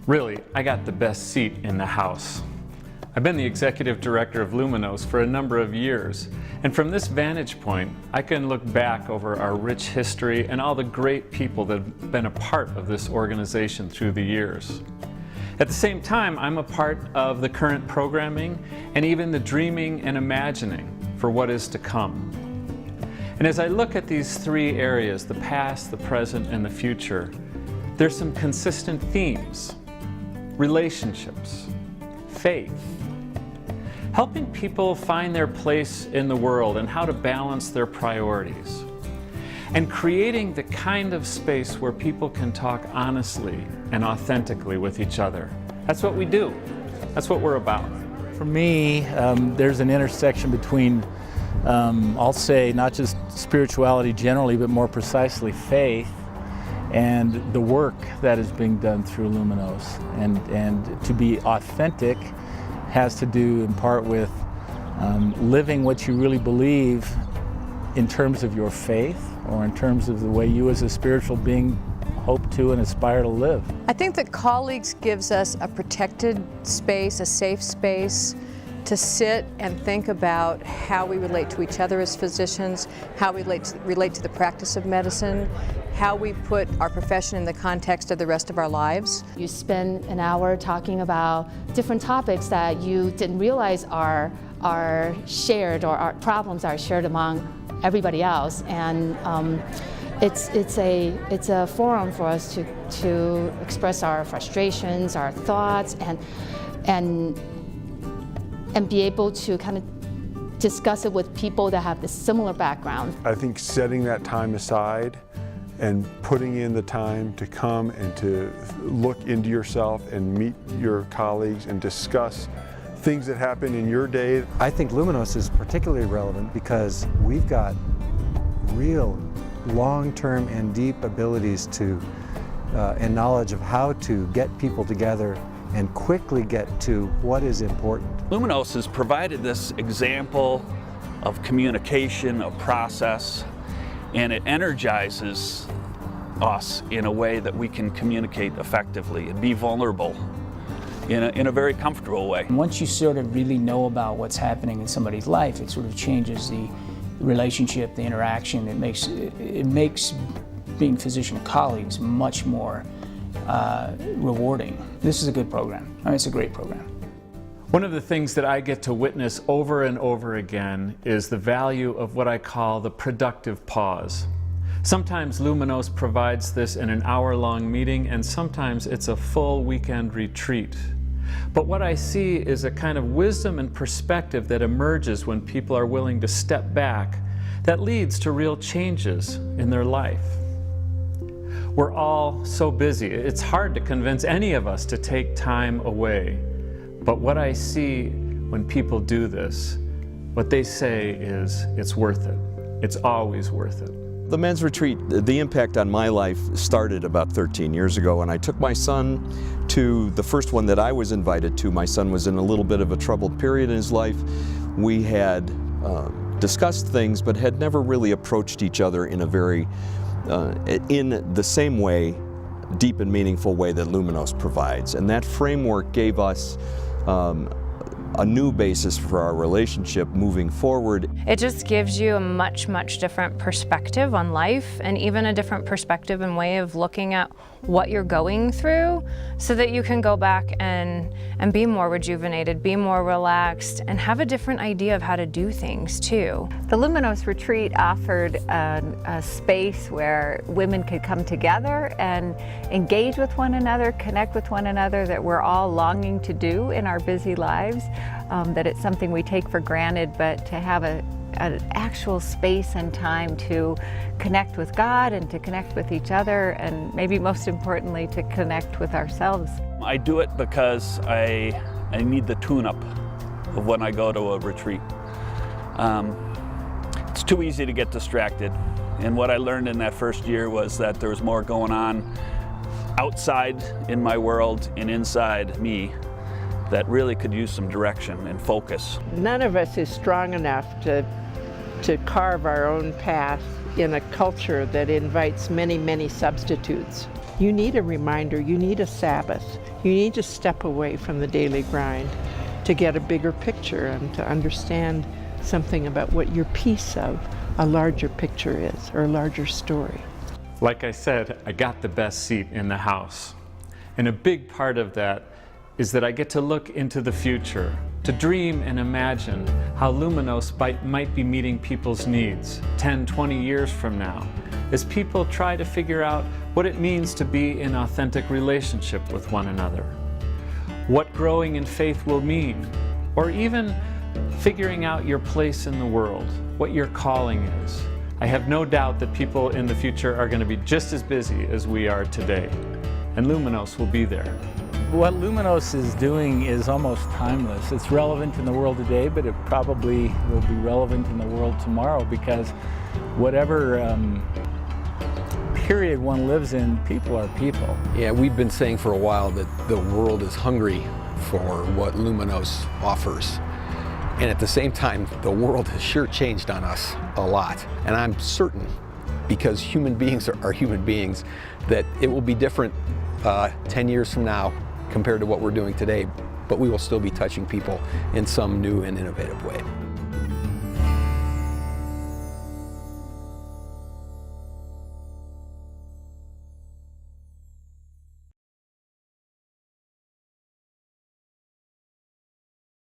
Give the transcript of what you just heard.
Really, I got the best seat in the house. I've been the executive director of Lumunos for a number of years, and from this vantage point, I can look back over our rich history and all the great people that have been a part of this organization through the years. At the same time, I'm a part of the current programming and even the dreaming and imagining for what is to come. And as I look at these three areas, the past, the present, and the future, there's some consistent themes. Relationships, faith, helping people find their place in the world and how to balance their priorities, and creating the kind of space where people can talk honestly and authentically with each other. That's what we do. That's what we're about. For me, there's an intersection between, I'll say, not just spirituality generally, but more precisely faith, and the work that is being done through Lumunos. And to be authentic has to do in part with living what you really believe in terms of your faith, or in terms of the way you as a spiritual being hope to and aspire to live. I think that colleagues gives us a protected space, a safe space to sit and think about how we relate to each other as physicians, how we relate to the practice of medicine, how we put our profession in the context of the rest of our lives. You spend an hour talking about different topics that you didn't realize are shared, or our problems are shared among everybody else, and it's a forum for us to express our frustrations, our thoughts, and be able to kind of discuss it with people that have this similar background. I think setting that time aside and putting in the time to come and to look into yourself and meet your colleagues and discuss things that happen in your day. I think Lumunos is particularly relevant because we've got real long-term and deep abilities to and knowledge of how to get people together and quickly get to what is important. Lumunos has provided this example of communication, of process, and it energizes us in a way that we can communicate effectively and be vulnerable in a very comfortable way. Once you sort of really know about what's happening in somebody's life, it sort of changes the relationship, the interaction. It makes being physician colleagues much more rewarding. This is a good program. I mean, it's a great program. One of the things that I get to witness over and over again is the value of what I call the productive pause. Sometimes Lumunos provides this in an hour-long meeting, and sometimes it's a full weekend retreat. But what I see is a kind of wisdom and perspective that emerges when people are willing to step back that leads to real changes in their life. We're all so busy. It's hard to convince any of us to take time away. But what I see when people do this, what they say is, it's worth it. It's always worth it. The men's retreat, the impact on my life started about 13 years ago, and I took my son to the first one that I was invited to. My son was in a little bit of a troubled period in his life. We had discussed things, but had never really approached each other in a very, in the same way, deep and meaningful way that Lumunos provides. And that framework gave us a new basis for our relationship moving forward. It just gives you a much, much different perspective on life, and even a different perspective and way of looking at what you're going through, so that you can go back and be more rejuvenated, be more relaxed, and have a different idea of how to do things too. The Lumunos retreat offered a space where women could come together and engage with one another, connect with one another, that we're all longing to do in our busy lives, that it's something we take for granted, but to have an actual space and time to connect with God and to connect with each other, and maybe most importantly to connect with ourselves. I do it because I need the tune-up of when I go to a retreat. It's too easy to get distracted, and what I learned in that first year was that there was more going on outside in my world and inside me that really could use some direction and focus. None of us is strong enough to carve our own path in a culture that invites many, many substitutes. You need a reminder, you need a Sabbath. You need to step away from the daily grind to get a bigger picture and to understand something about what your piece of a larger picture is, or a larger story. Like I said, I got the best seat in the house. And a big part of that is that I get to look into the future, to dream and imagine how Lumunos might be meeting people's needs 10, 20 years from now, as people try to figure out what it means to be in authentic relationship with one another, what growing in faith will mean, or even figuring out your place in the world, what your calling is. I have no doubt that people in the future are going to be just as busy as we are today, and Lumunos will be there. What Lumunos is doing is almost timeless. It's relevant in the world today, but it probably will be relevant in the world tomorrow, because whatever period one lives in, people are people. Yeah, we've been saying for a while that the world is hungry for what Lumunos offers. And at the same time, the world has sure changed on us a lot. And I'm certain, because human beings are human beings, that it will be different 10 years from now compared to what we're doing today, but we will still be touching people in some new and innovative way.